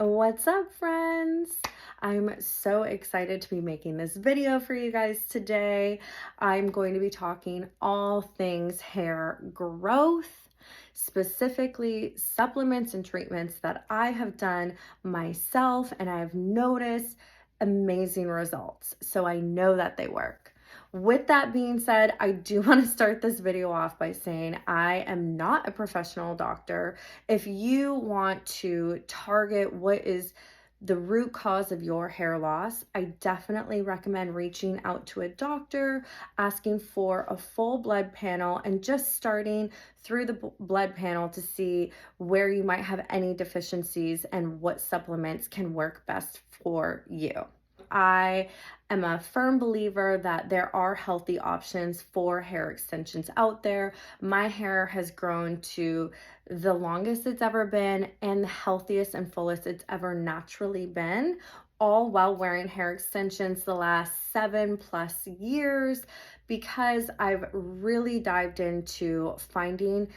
What's up, friends? I'm so excited to be making this video for you guys today. I'm going to be talking all things hair growth, specifically supplements and treatments that I have done myself and I have noticed amazing results. So I know that they work. With that being said, I do want to start this video off by saying I am not a professional doctor. If you want to target what is the root cause of your hair loss, I definitely recommend reaching out to a doctor, asking for a full blood panel, and just starting through the blood panel to see where you might have any deficiencies and what supplements can work best for you. I am a firm believer that there are healthy options for hair extensions out there. My hair has grown to the longest it's ever been and the healthiest and fullest it's ever naturally been, all while wearing hair extensions the last 7+ years, because I've really dived into finding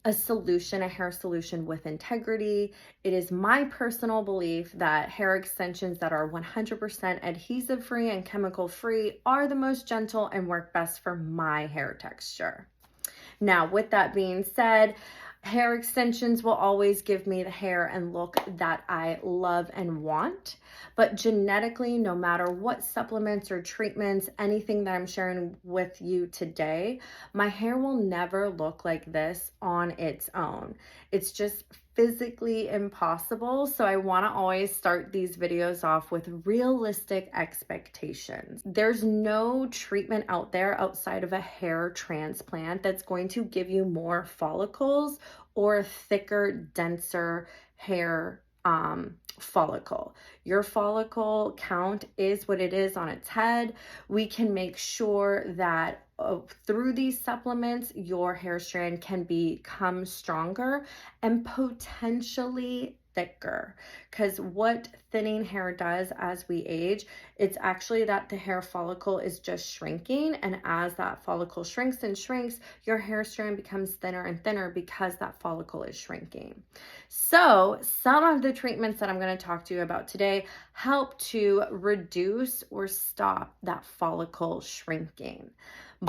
a hair solution with integrity. It is my personal belief that hair extensions that are 100% adhesive free and chemical free are the most gentle and work best for my hair texture. Now, with that being said, hair extensions will always give me the hair and look that I love and want. But genetically, no matter what supplements or treatments, anything that I'm sharing with you today, my hair will never look like this on its own. It's just physically impossible. So I want to always start these videos off with realistic expectations. There's no treatment out there outside of a hair transplant that's going to give you more follicles or a thicker, denser hair follicle. Your follicle count is what it is on its head. We can make sure that through these supplements, your hair strand can become stronger and potentially thicker. Because what thinning hair does as we age, it's actually that the hair follicle is just shrinking. And as that follicle shrinks and shrinks, your hair strand becomes thinner and thinner because that follicle is shrinking. So some of the treatments that I'm going to talk to you about today help to reduce or stop that follicle shrinking.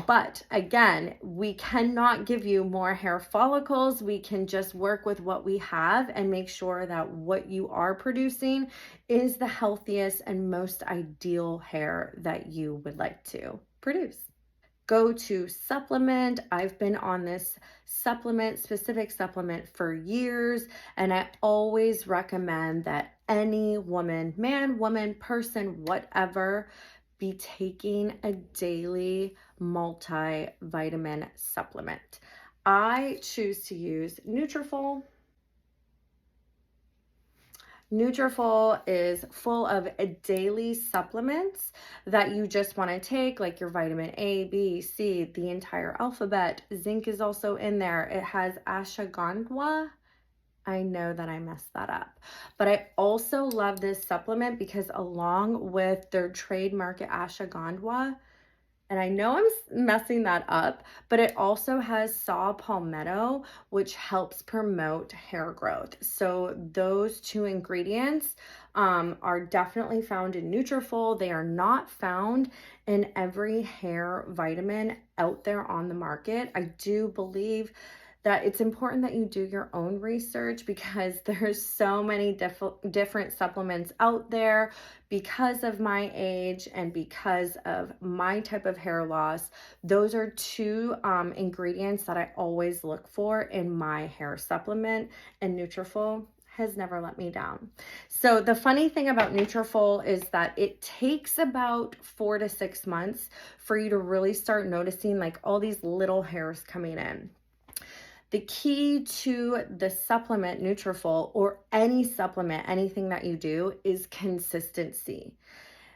But again, we cannot give you more hair follicles. We can just work with what we have and make sure that what you are producing is the healthiest and most ideal hair that you would like to produce. Go to supplement. I've been on this specific supplement for years, and I always recommend that any woman, man, woman, person, whatever, be taking a daily multivitamin supplement. I choose to use Nutrafol. Nutrafol is full of daily supplements that you just want to take, like your vitamin A, B, C, the entire alphabet. Zinc is also in there. It has ashwagandha. I know that I messed that up. But I also love this supplement because along with their trademark ashwagandha, and I know I'm messing that up, but it also has saw palmetto, which helps promote hair growth. So those two ingredients are definitely found in Nutrafol. They are not found in every hair vitamin out there on the market. I do believe that it's important that you do your own research because there's so many different supplements out there. Because of my age and because of my type of hair loss, those are two ingredients that I always look for in my hair supplement, and Nutrafol has never let me down. So the funny thing about Nutrafol is that it takes about 4 to 6 months for you to really start noticing like all these little hairs coming in. The key to the supplement Nutrafol, or any supplement, anything that you do, is consistency.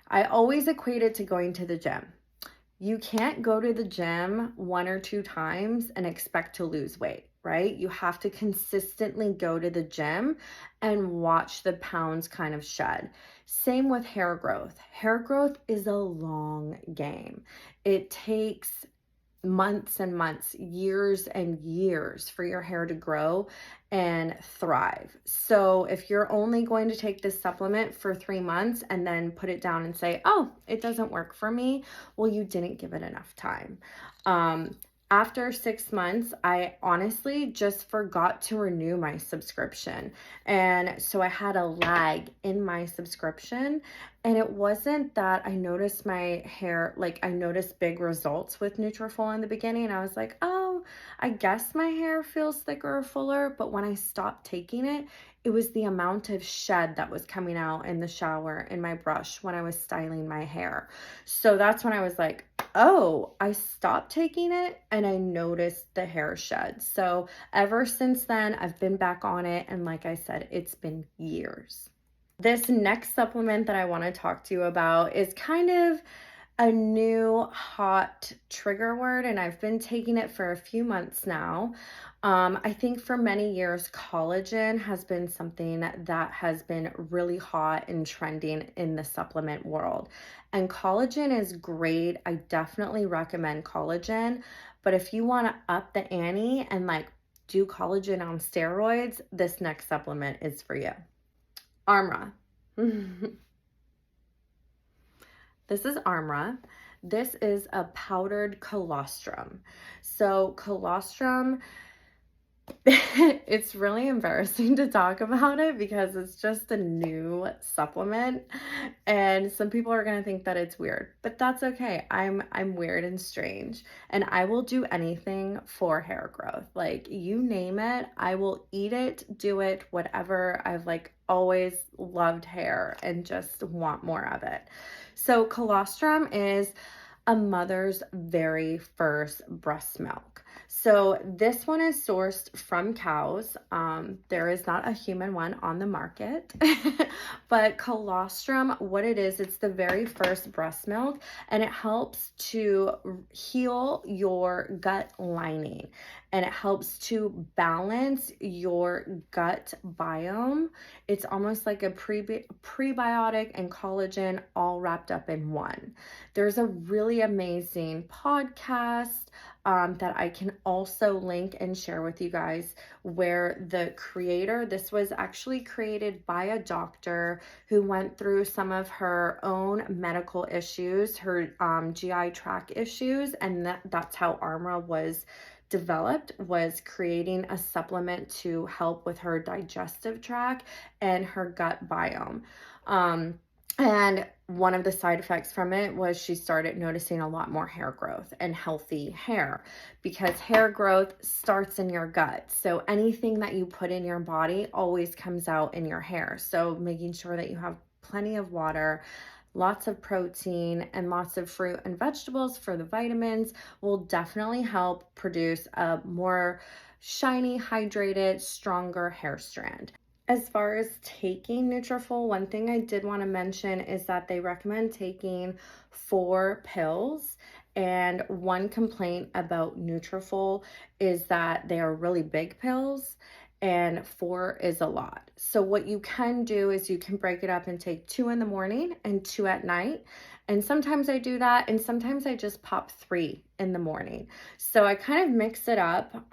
I always equate it to going to the gym. You can't go to the gym 1 or 2 times and expect to lose weight, right? You have to consistently go to the gym and watch the pounds kind of shed. Same with hair growth. Hair growth is a long game. It takes months and months, years and years for your hair to grow and thrive. So if you're only going to take this supplement for 3 months and then put it down and say, oh, it doesn't work for me, well, you didn't give it enough time. After 6 months, I honestly just forgot to renew my subscription. And so I had a lag in my subscription. And it wasn't that I noticed my hair, like I noticed big results with Nutrafol in the beginning. I was like, oh, I guess my hair feels thicker or fuller. But when I stopped taking it, it was the amount of shed that was coming out in the shower in my brush when I was styling my hair. So that's when I was like, oh, I stopped taking it and I noticed the hair shed. So ever since then, I've been back on it. And like I said, it's been years. This next supplement that I want to talk to you about is kind of a new hot trigger word, and I've been taking it for a few months now. I think for many years, collagen has been something that has been really hot and trending in the supplement world. And collagen is great. I definitely recommend collagen. But if you want to up the ante and like do collagen on steroids, this next supplement is for you. Armra. This is Armra. This is a powdered colostrum. So colostrum, it's really embarrassing to talk about it because it's just a new supplement and some people are going to think that it's weird, but that's okay. I'm weird and strange, and I will do anything for hair growth. Like, you name it, I will eat it, do it, whatever. I've like always loved hair and just want more of it. So colostrum is a mother's very first breast milk. So this one is sourced from cows. There is not a human one on the market, but colostrum, what it is, it's the very first breast milk, and it helps to heal your gut lining, and it helps to balance your gut biome. It's almost like a prebiotic and collagen all wrapped up in one. There's a really amazing podcast that I can also link and share with you guys, where the creator, this was actually created by a doctor who went through some of her own medical issues, her GI tract issues, and that's how Armra was developed, was creating a supplement to help with her digestive tract and her gut biome. And one of the side effects from it was she started noticing a lot more hair growth and healthy hair, because hair growth starts in your gut. So anything that you put in your body always comes out in your hair. So making sure that you have plenty of water, lots of protein, and lots of fruit and vegetables for the vitamins will definitely help produce a more shiny, hydrated, stronger hair strand. As far as taking Nutrafol, one thing I did want to mention is that they recommend taking 4 pills. And one complaint about Nutrafol is that they are really big pills, and 4 is a lot. So what you can do is you can break it up and take 2 in the morning and 2 at night. And sometimes I do that, and sometimes I just pop 3 in the morning. So I kind of mix it up.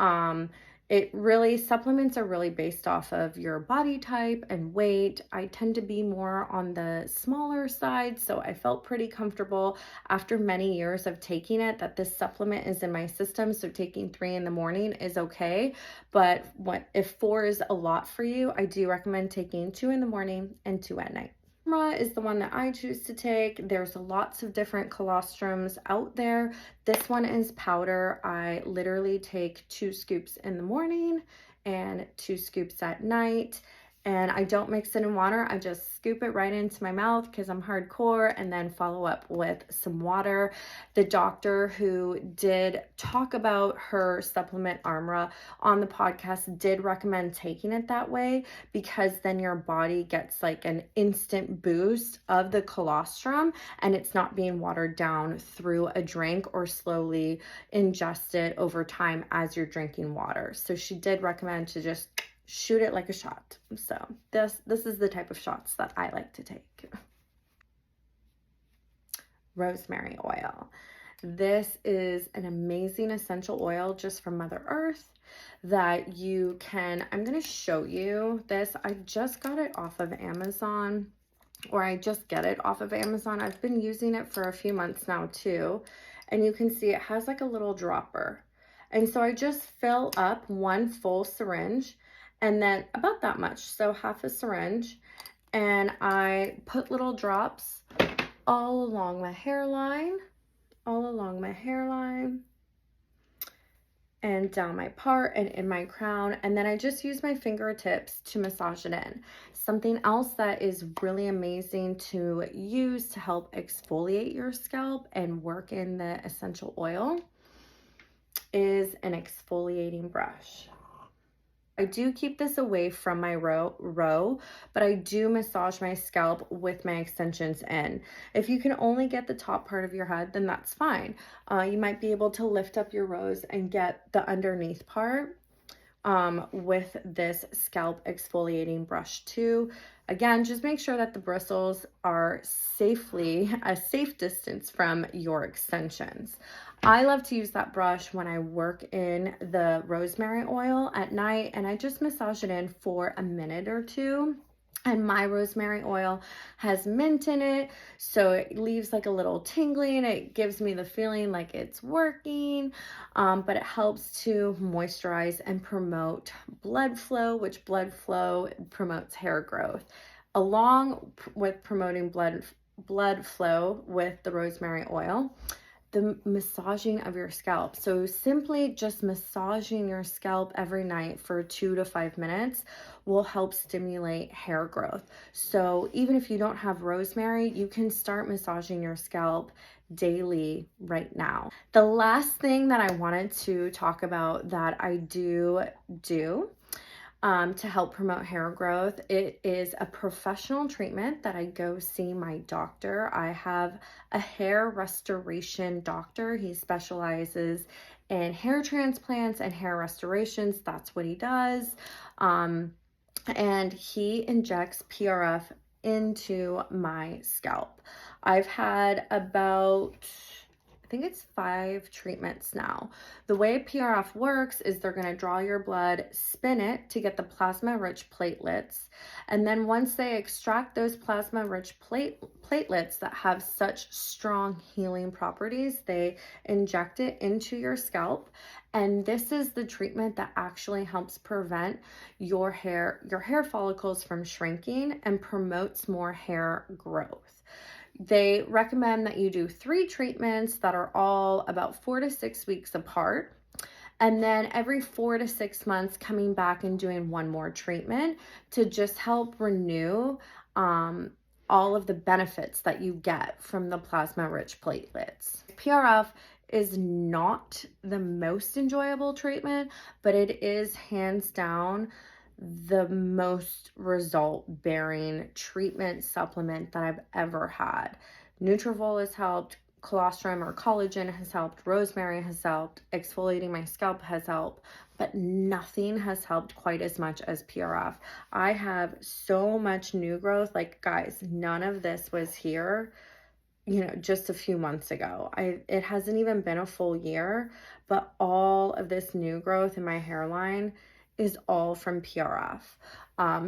Supplements are really based off of your body type and weight. I tend to be more on the smaller side, so I felt pretty comfortable after many years of taking it that this supplement is in my system. So taking 3 in the morning is okay, but if 4 is a lot for you, I do recommend taking 2 in the morning and 2 at night. Armra is the one that I choose to take. There's lots of different colostrums out there. This one is powder. I literally take 2 scoops in the morning and 2 scoops at night. And I don't mix it in water. I just scoop it right into my mouth because I'm hardcore, and then follow up with some water. The doctor who did talk about her supplement Armra on the podcast did recommend taking it that way, because then your body gets like an instant boost of the colostrum, and it's not being watered down through a drink or slowly ingested over time as you're drinking water. So she did recommend to just shoot it like a shot. So this is the type of shots that I like to take. Rosemary oil. This is an amazing essential oil just from Mother Earth that you can, I'm going to show you this. I just got it off of Amazon, or I just get it off of Amazon. I've been using it for a few months now too. And you can see it has like a little dropper. And so I just fill up one full syringe and then about that much, so half a syringe. And I put little drops all along my hairline, and down my part and in my crown. And then I just use my fingertips to massage it in. Something else that is really amazing to use to help exfoliate your scalp and work in the essential oil is an exfoliating brush. I do keep this away from my row, but I do massage my scalp with my extensions in. If you can only get the top part of your head, then that's fine. You might be able to lift up your rows and get the underneath part with this scalp exfoliating brush too. Again, just make sure that the bristles are safely a safe distance from your extensions. I love to use that brush when I work in the rosemary oil at night, and I just massage it in for a minute or two. And my rosemary oil has mint in it, so it leaves like a little tingling. It gives me the feeling like it's working, but it helps to moisturize and promote blood flow, which blood flow promotes hair growth. Along with promoting blood flow with the rosemary oil, the massaging of your scalp. So simply just massaging your scalp every night for 2 to 5 minutes will help stimulate hair growth. So even if you don't have rosemary, you can start massaging your scalp daily right now. The last thing that I wanted to talk about that I do to help promote hair growth, it is a professional treatment that I go see my doctor. I have a hair restoration doctor. He specializes in hair transplants and hair restorations. That's what he does. And he injects PRF into my scalp. I've had about, I think it's 5 treatments now. The way PRF works is they're going to draw your blood, spin it to get the plasma-rich platelets, and then once they extract those plasma-rich platelets that have such strong healing properties, they inject it into your scalp. And this is the treatment that actually helps prevent your hair follicles from shrinking and promotes more hair growth. They recommend that you do 3 treatments that are all about 4 to 6 weeks apart. And then every 4 to 6 months coming back and doing one more treatment to just help renew all of the benefits that you get from the plasma-rich platelets. PRF is not the most enjoyable treatment, but it is hands down the most result-bearing treatment supplement that I've ever had. Nutrivol has helped, colostrum or collagen has helped, rosemary has helped, exfoliating my scalp has helped, but nothing has helped quite as much as PRF. I have so much new growth. Like, guys, none of this was here, just a few months ago. It hasn't even been a full year, but all of this new growth in my hairline is all from PRF.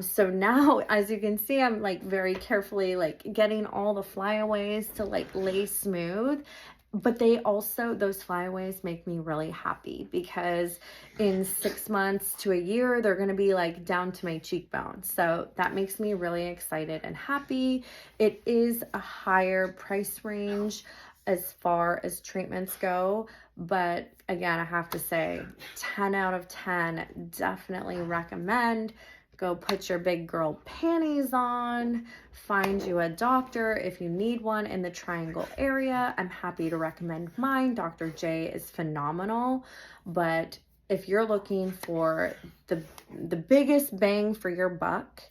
So now, as you can see, I'm like very carefully like getting all the flyaways to like lay smooth. But those flyaways make me really happy because in 6 months to a year, they're going to be like down to my cheekbones. So that makes me really excited and happy. It is a higher price range as far as treatments go, but again, I have to say 10 out of 10, definitely recommend. Go put your big girl panties on, find you a doctor if you need one in the Triangle area. I'm happy to recommend mine. Dr. J is phenomenal, but if you're looking for the biggest bang for your buck,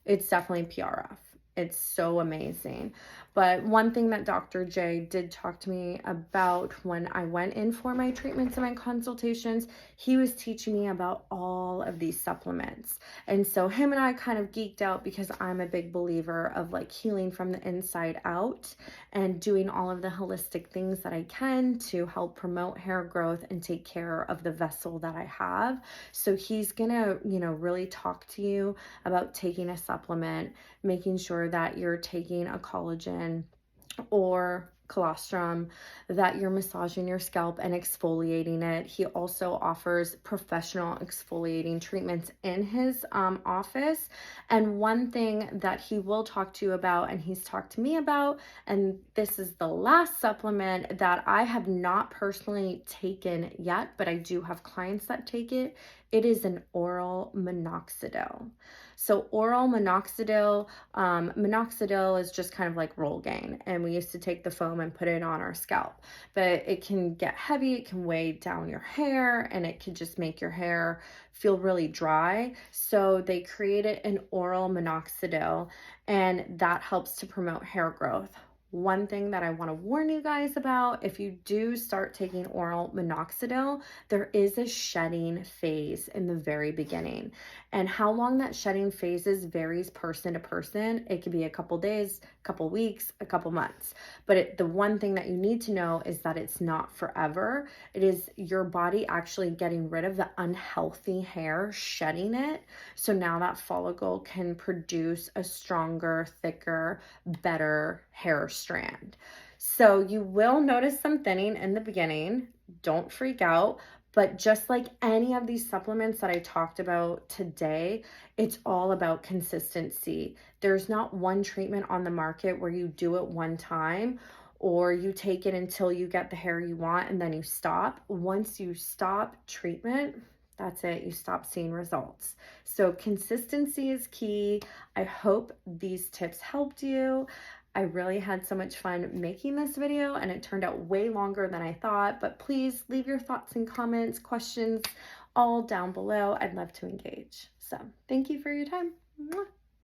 it's definitely PRF. It's so amazing. But one thing that Dr. J did talk to me about when I went in for my treatments and my consultations, he was teaching me about all of these supplements. And so him and I kind of geeked out because I'm a big believer of like healing from the inside out and doing all of the holistic things that I can to help promote hair growth and take care of the vessel that I have. So he's gonna, really talk to you about taking a supplement, making sure that you're taking a collagen or colostrum, that you're massaging your scalp and exfoliating it. He also offers professional exfoliating treatments in his office. And one thing that he will talk to you about, and he's talked to me about, and this is the last supplement that I have not personally taken yet, but I do have clients that take it. It is an oral minoxidil. So oral minoxidil, minoxidil is just kind of like Rogaine, and we used to take the foam and put it on our scalp, but it can get heavy, it can weigh down your hair, and it can just make your hair feel really dry. So they created an oral minoxidil, and that helps to promote hair growth. One thing that I want to warn you guys about, if you do start taking oral minoxidil, there is a shedding phase in the very beginning. And how long that shedding phase is varies person to person. It could be a couple days, a couple weeks, a couple months. But the one thing that you need to know is that it's not forever. It is your body actually getting rid of the unhealthy hair, shedding it. So now that follicle can produce a stronger, thicker, better hair strand. So you will notice some thinning in the beginning. Don't freak out. But just like any of these supplements that I talked about today, it's all about consistency. There's not one treatment on the market where you do it one time or you take it until you get the hair you want and then you stop. Once you stop treatment, that's it. You stop seeing results. So consistency is key. I hope these tips helped you. I really had so much fun making this video, and it turned out way longer than I thought, but please leave your thoughts and comments, questions all down below. I'd love to engage. So thank you for your time. Mwah.